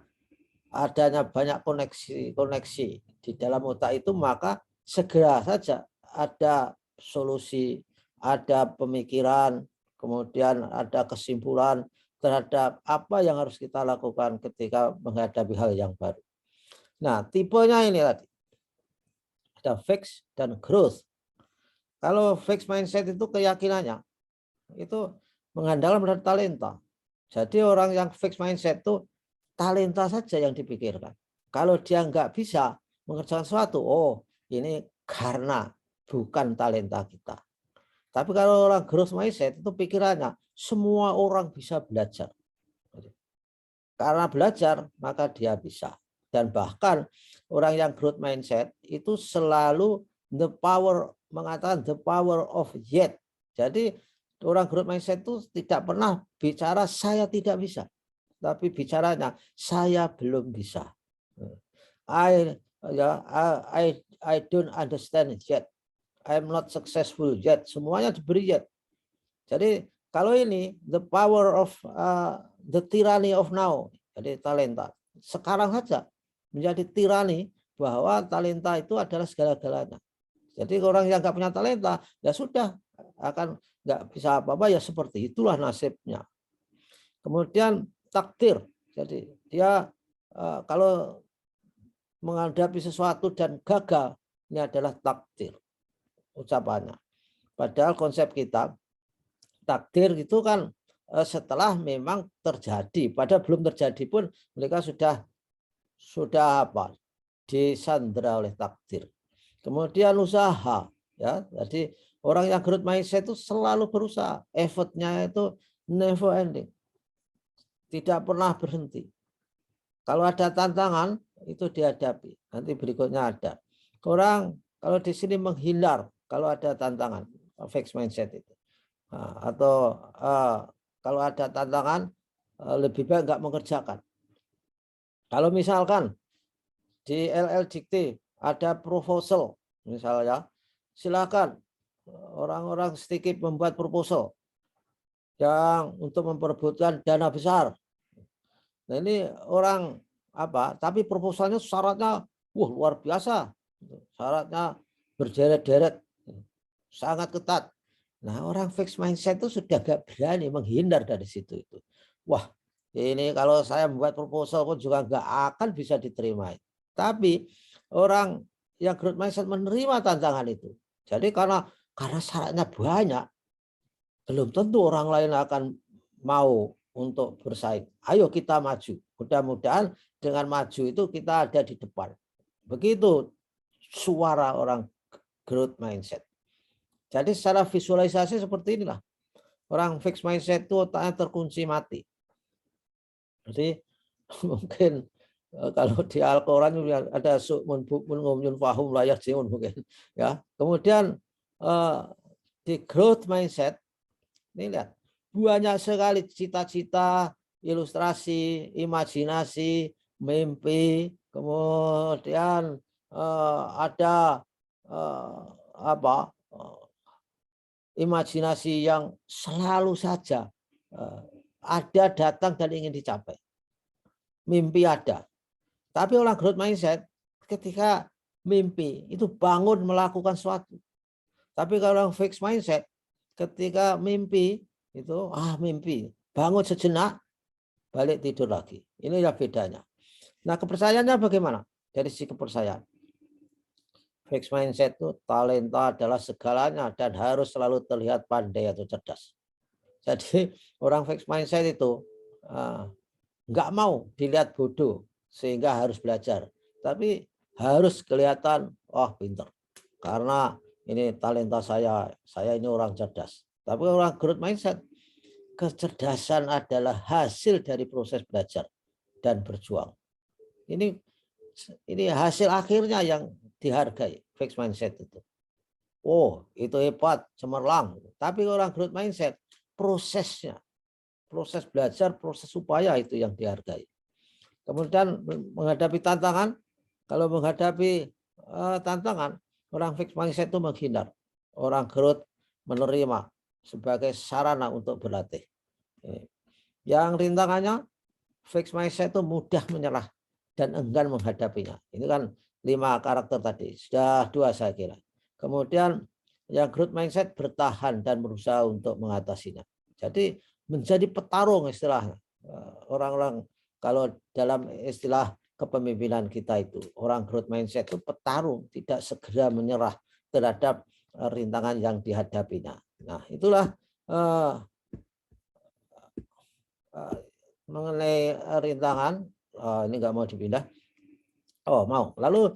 [SPEAKER 3] adanya banyak koneksi di dalam otak itu, maka segera saja ada solusi, ada pemikiran, kemudian ada kesimpulan terhadap apa yang harus kita lakukan ketika menghadapi hal yang baru. Nah, tipenya ini tadi. Ada fixed dan growth. Kalau fixed mindset itu keyakinannya, itu mengandalkan pada talenta. Jadi orang yang fixed mindset itu talenta saja yang dipikirkan. Kalau dia nggak bisa mengerjakan sesuatu, ini karena bukan talenta kita. Tapi kalau orang growth mindset itu pikirannya semua orang bisa belajar. Karena belajar maka dia bisa. Dan bahkan orang yang growth mindset itu selalu mengatakan the power of yet. Jadi orang growth mindset itu tidak pernah bicara saya tidak bisa. Tapi bicaranya saya belum bisa. I don't understand yet. I'm not successful yet. Semuanya diberi yet. Jadi kalau ini the power of the tyranny of now. Jadi talenta. Sekarang saja menjadi tirani bahwa talenta itu adalah segala-galanya. Jadi orang yang nggak punya talenta ya sudah akan nggak bisa apa-apa, ya seperti itulah nasibnya. Kemudian takdir. Jadi dia kalau menghadapi sesuatu dan gagal, ini adalah takdir ucapannya. Padahal konsep kita takdir itu kan setelah memang terjadi, padahal belum terjadi pun mereka sudah disandra oleh takdir. Kemudian usaha, ya. Jadi orang yang growth mindset itu selalu berusaha, effortnya itu never ending, tidak pernah berhenti. Kalau ada tantangan itu dihadapi. Nanti berikutnya ada. Orang kalau di sini menghindar kalau ada tantangan, fixed mindset itu. Atau kalau ada tantangan lebih baik nggak mengerjakan. Kalau misalkan di LL Dikti ada proposal misalnya, silakan orang-orang sedikit membuat proposal yang untuk memperebutkan dana besar. Nah ini orang apa? Tapi proposalnya syaratnya, luar biasa. Syaratnya berderet-deret, sangat ketat. Nah orang fixed mindset itu sudah gak berani menghindar dari situ itu. Wah ini kalau saya membuat proposal pun juga gak akan bisa diterima. Tapi orang yang growth mindset menerima tantangan itu. Jadi karena syaratnya banyak, belum tentu orang lain akan mau untuk bersaing. Ayo kita maju. Mudah-mudahan dengan maju itu kita ada di depan. Begitu suara orang growth mindset. Jadi secara visualisasi seperti inilah. Orang fixed mindset itu otaknya terkunci mati. Jadi mungkin kalau di Al-Quran ada su'mun bukmun ngumyun fahum layak jiun mungkin. Ya. Kemudian di growth mindset, ini lihat, banyak sekali cita-cita, ilustrasi, imajinasi, mimpi, kemudian ada imajinasi yang selalu saja ada, datang dan ingin dicapai. Mimpi ada. Tapi orang growth mindset ketika mimpi itu bangun melakukan sesuatu. Tapi kalau orang fixed mindset ketika mimpi itu mimpi, bangun sejenak, balik tidur lagi. Ini ya bedanya. Nah, kepercayaannya bagaimana? Dari sisi kepercayaan. Fixed mindset itu talenta adalah segalanya dan harus selalu terlihat pandai atau cerdas. Jadi orang fixed mindset itu nggak mau dilihat bodoh sehingga harus belajar, tapi harus kelihatan pinter karena ini talenta saya ini orang cerdas. Tapi orang growth mindset, kecerdasan adalah hasil dari proses belajar dan berjuang. Ini hasil akhirnya yang dihargai. Fixed mindset itu. Itu hebat, cemerlang. Tapi orang growth mindset, prosesnya, proses belajar, proses upaya itu yang dihargai. Kemudian menghadapi tantangan, kalau menghadapi tantangan, orang fixed mindset itu menghindar. Orang growth menerima sebagai sarana untuk berlatih. Yang rintangannya, fixed mindset itu mudah menyerah dan enggan menghadapinya. Ini kan 5 karakter tadi, sudah 2 saya kira. Kemudian yang growth mindset bertahan dan berusaha untuk mengatasinya. Jadi menjadi petarung istilahnya. Orang-orang kalau dalam istilah kepemimpinan kita itu, orang growth mindset itu petarung, tidak segera menyerah terhadap rintangan yang dihadapinya. Nah, itulah mengenai rintangan. Ini nggak mau dipindah. Mau. Lalu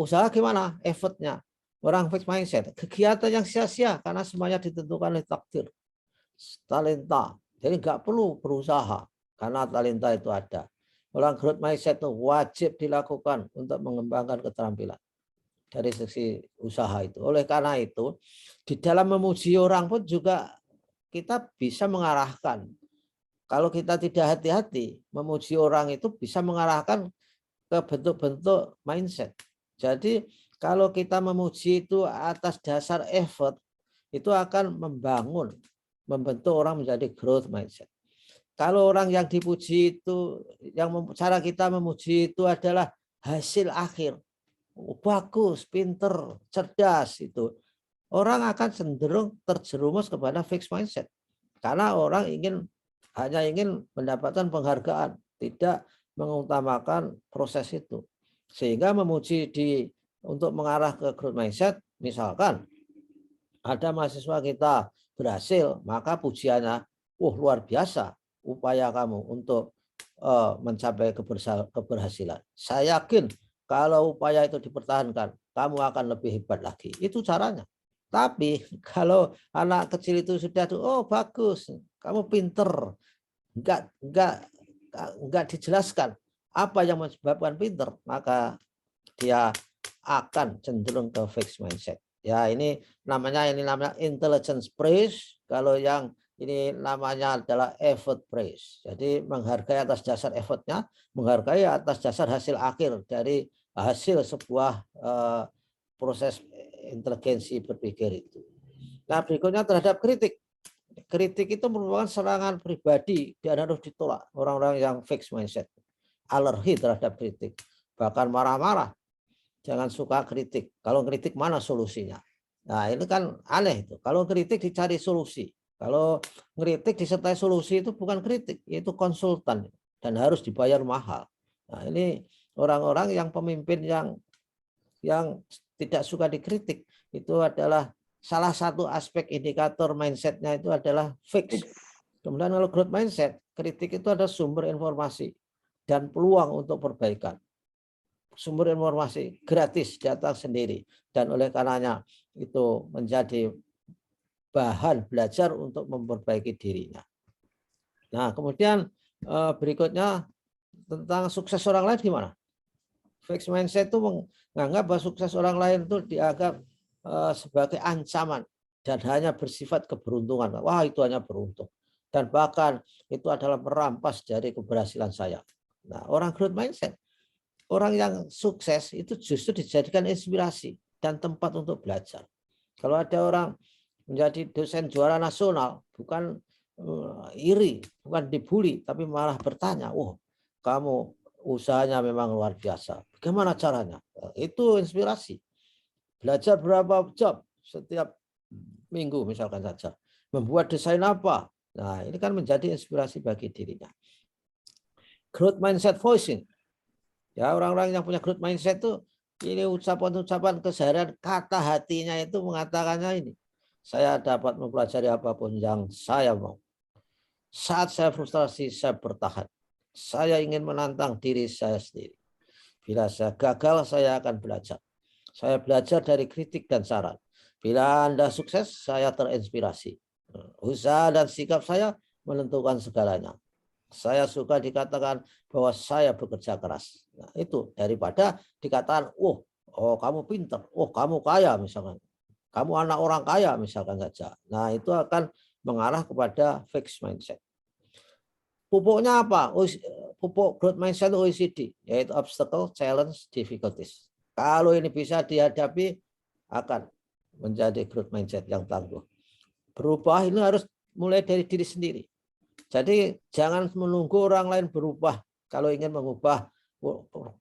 [SPEAKER 3] usaha gimana? Effortnya. Orang fixed mindset. Kegiatan yang sia-sia karena semuanya ditentukan oleh takdir. Talenta. Jadi nggak perlu berusaha karena talenta itu ada. Orang growth mindset itu wajib dilakukan untuk mengembangkan keterampilan dari sisi usaha itu. Oleh karena itu, di dalam memuji orang pun juga kita bisa mengarahkan. Kalau kita tidak hati-hati, memuji orang itu bisa mengarahkan ke bentuk-bentuk mindset. Jadi kalau kita memuji itu atas dasar effort, itu akan membentuk orang menjadi growth mindset. Kalau orang yang dipuji itu, cara kita memuji itu adalah hasil akhir. Bagus, pinter, cerdas itu. Orang akan cenderung terjerumus kepada fixed mindset. Karena orang hanya ingin mendapatkan penghargaan, tidak mengutamakan proses itu. Sehingga memuji untuk mengarah ke growth mindset, misalkan ada mahasiswa kita berhasil, maka pujiannya, luar biasa upaya kamu untuk mencapai keberhasilan. Saya yakin kalau upaya itu dipertahankan, kamu akan lebih hebat lagi. Itu caranya. Tapi kalau anak kecil itu sudah bagus, kamu pinter, enggak dijelaskan apa yang menyebabkan pinter, maka dia akan cenderung ke fixed mindset. Ya, ini namanya intelligence praise. Kalau yang ini namanya adalah effort praise. Jadi menghargai atas dasar effortnya, menghargai atas dasar hasil akhir dari hasil sebuah proses inteligensi berpikir itu. Nah, berikutnya terhadap kritik. Kritik itu merupakan serangan pribadi dan harus ditolak. Orang-orang yang fixed mindset, alergi terhadap kritik, bahkan marah-marah. Jangan suka kritik. Kalau kritik mana solusinya? Nah, ini kan aneh itu. Kalau kritik dicari solusi. Kalau kritik disertai solusi itu bukan kritik, itu konsultan dan harus dibayar mahal. Nah, ini orang-orang yang pemimpin yang tidak suka dikritik itu adalah salah satu aspek indikator mindsetnya itu adalah fix. Kemudian kalau growth mindset, kritik itu ada sumber informasi dan peluang untuk perbaikan. Sumber informasi gratis datang sendiri dan oleh karenanya itu menjadi bahan belajar untuk memperbaiki dirinya. Nah, kemudian berikutnya tentang sukses orang lain gimana? Fixed mindset itu menganggap bahwa sukses orang lain itu dianggap sebagai ancaman dan hanya bersifat keberuntungan. Wah, itu hanya beruntung. Dan bahkan itu adalah merampas dari keberhasilan saya. Nah, orang growth mindset, orang yang sukses itu justru dijadikan inspirasi dan tempat untuk belajar. Kalau ada orang menjadi dosen juara nasional, bukan iri, bukan dibully, tapi malah bertanya, "Wah, kamu usahanya memang luar biasa. Bagaimana caranya?" Itu inspirasi. Belajar berapa jam setiap minggu misalkan saja. Membuat desain apa? Nah, ini kan menjadi inspirasi bagi dirinya. Growth mindset voicing. Ya, orang-orang yang punya growth mindset itu ini ucapan-ucapan keseharian, kata hatinya itu mengatakannya ini. Saya dapat mempelajari apapun yang saya mau. Saat saya frustrasi, saya bertahan. Saya ingin menantang diri saya sendiri. Bila saya gagal, saya akan belajar. Saya belajar dari kritik dan saran. Bila Anda sukses, saya terinspirasi. Usaha dan sikap saya menentukan segalanya. Saya suka dikatakan bahwa saya bekerja keras. Nah, itu daripada dikatakan, oh kamu pintar, oh kamu kaya misalkan. Kamu anak orang kaya misalkan saja. Nah, itu akan mengarah kepada fixed mindset. Pupuknya apa? Pupuk growth mindset OECD, yaitu obstacle, challenge, difficulties. Kalau ini bisa dihadapi, akan menjadi growth mindset yang tangguh. Berubah ini harus mulai dari diri sendiri. Jadi jangan menunggu orang lain berubah. Kalau ingin mengubah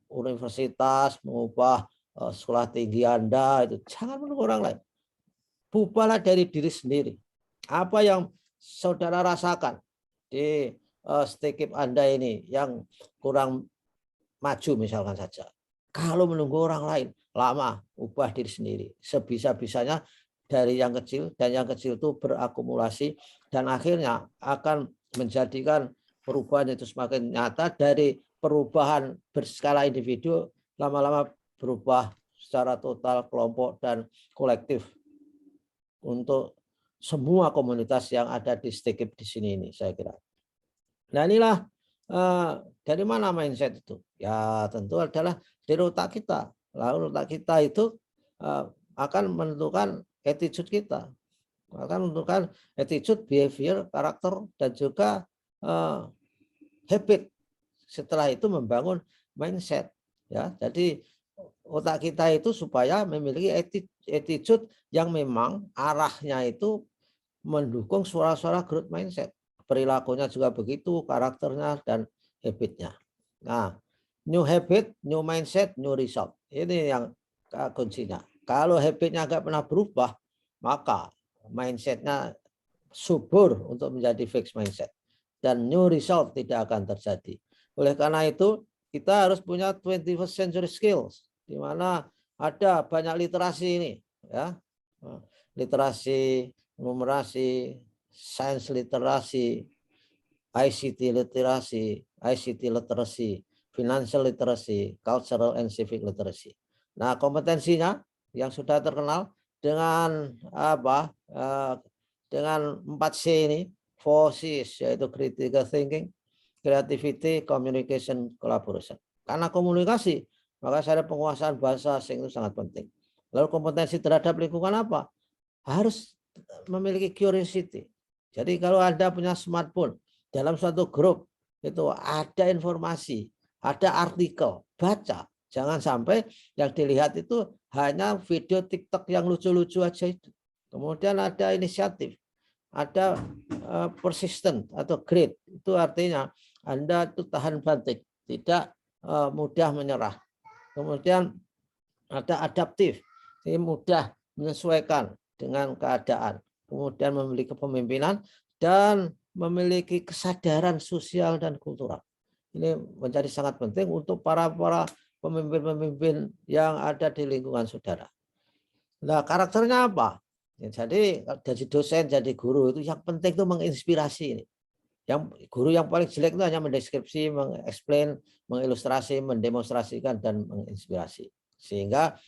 [SPEAKER 3] universitas, mengubah sekolah tinggi Anda, itu jangan menunggu orang lain. Ubahlah dari diri sendiri. Apa yang saudara rasakan di stikip Anda ini yang kurang maju misalkan saja. Kalau menunggu orang lain, lama, ubah diri sendiri. Sebisa-bisanya dari yang kecil, dan yang kecil itu berakumulasi, dan akhirnya akan menjadikan perubahan itu semakin nyata. Dari perubahan berskala individu, lama-lama berubah secara total, kelompok, dan kolektif. Untuk semua komunitas yang ada di stikip di sini ini, saya kira. Nah, inilah dari mana mindset itu? Ya tentu adalah dari otak kita. Lalu otak kita itu akan menentukan attitude kita, akan menentukan attitude, behavior, karakter, dan juga habit. Setelah itu membangun mindset. Ya, jadi otak kita itu supaya memiliki attitude yang memang arahnya itu mendukung suara-suara growth mindset. Perilakunya juga begitu, karakternya dan habitnya. Nah, new habit, new mindset, new result. Ini yang kuncinya. Kalau habitnya nggak pernah berubah, maka mindsetnya subur untuk menjadi fixed mindset. Dan new result tidak akan terjadi. Oleh karena itu, kita harus punya 21st century skills, di mana ada banyak literasi ini, ya, literasi, numerasi, sains literasi, ICT literasi, financial literacy, cultural and civic literacy. Nah, kompetensinya yang sudah terkenal dengan apa? Dengan 4C ini, 4Cs, yaitu critical thinking, creativity, communication, collaboration. Karena komunikasi, maka saya penguasaan bahasa asing itu sangat penting. Lalu kompetensi terhadap lingkungan apa? Harus memiliki curiosity. Jadi kalau Anda punya smartphone, dalam suatu grup itu ada informasi, ada artikel, baca. Jangan sampai yang dilihat itu hanya video TikTok yang lucu-lucu aja itu. Kemudian ada inisiatif, ada persistent atau grit. Itu artinya Anda itu tahan banting, tidak mudah menyerah. Kemudian ada adaptif, ini mudah menyesuaikan dengan keadaan. Kemudian memiliki kepemimpinan dan memiliki kesadaran sosial dan kultural. Ini menjadi sangat penting untuk para pemimpin-pemimpin yang ada di lingkungan saudara. Nah, karakternya apa? Ya, jadi dosen, jadi guru itu yang penting itu menginspirasi ini. Yang guru yang paling jelek itu hanya mendeskripsi, mengeksplain, mengilustrasi, mendemonstrasikan dan menginspirasi. Sehingga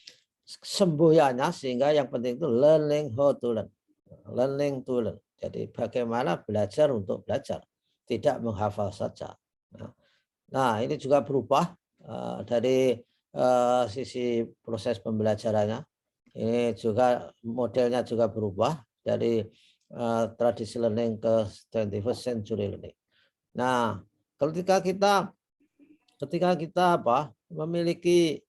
[SPEAKER 3] semboyannya, sehingga yang penting itu learning how to learn. Learning to learn. Jadi bagaimana belajar untuk belajar, tidak menghafal saja. Nah, ini juga berubah dari sisi proses pembelajarannya. Ini juga modelnya juga berubah dari tradisi learning ke 21st century learning. Nah, ketika kita memiliki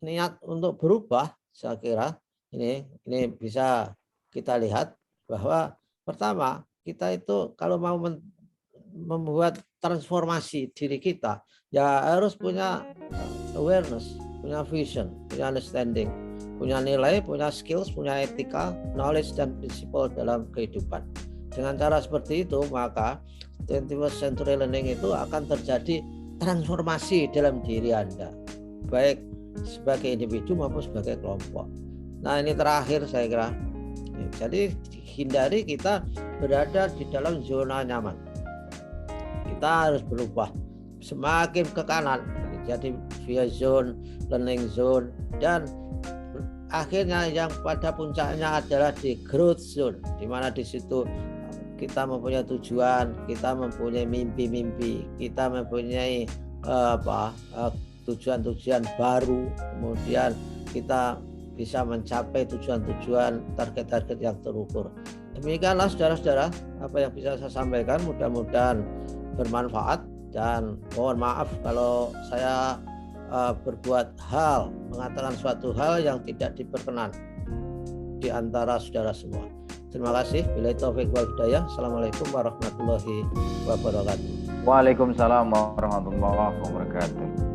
[SPEAKER 3] niat untuk berubah, saya kira ini bisa kita lihat bahwa pertama kita itu kalau mau membuat transformasi diri kita, ya harus punya awareness, punya vision, punya understanding, punya nilai, punya skills, punya etika, knowledge dan prinsipal dalam kehidupan. Dengan cara seperti itu, maka 21st century learning itu akan terjadi transformasi dalam diri Anda, baik sebagai individu maupun sebagai kelompok. Nah, ini terakhir saya kira. Jadi hindari kita berada di dalam zona nyaman. Kita harus berubah semakin ke kanan, jadi via zone, learning zone, dan akhirnya yang pada puncaknya adalah di growth zone, di mana di situ kita mempunyai tujuan, kita mempunyai mimpi-mimpi, kita mempunyai tujuan-tujuan baru, kemudian kita bisa mencapai tujuan-tujuan, target-target yang terukur. Demikianlah saudara-saudara apa yang bisa saya sampaikan, mudah-mudahan bermanfaat, dan mohon maaf kalau saya berbuat mengatakan suatu hal yang tidak diperkenan di antara saudara semua. Terima kasih. Billahi taufiq wal hidayah. Assalamualaikum warahmatullahi wabarakatuh.
[SPEAKER 4] Waalaikumsalam warahmatullahi wabarakatuh.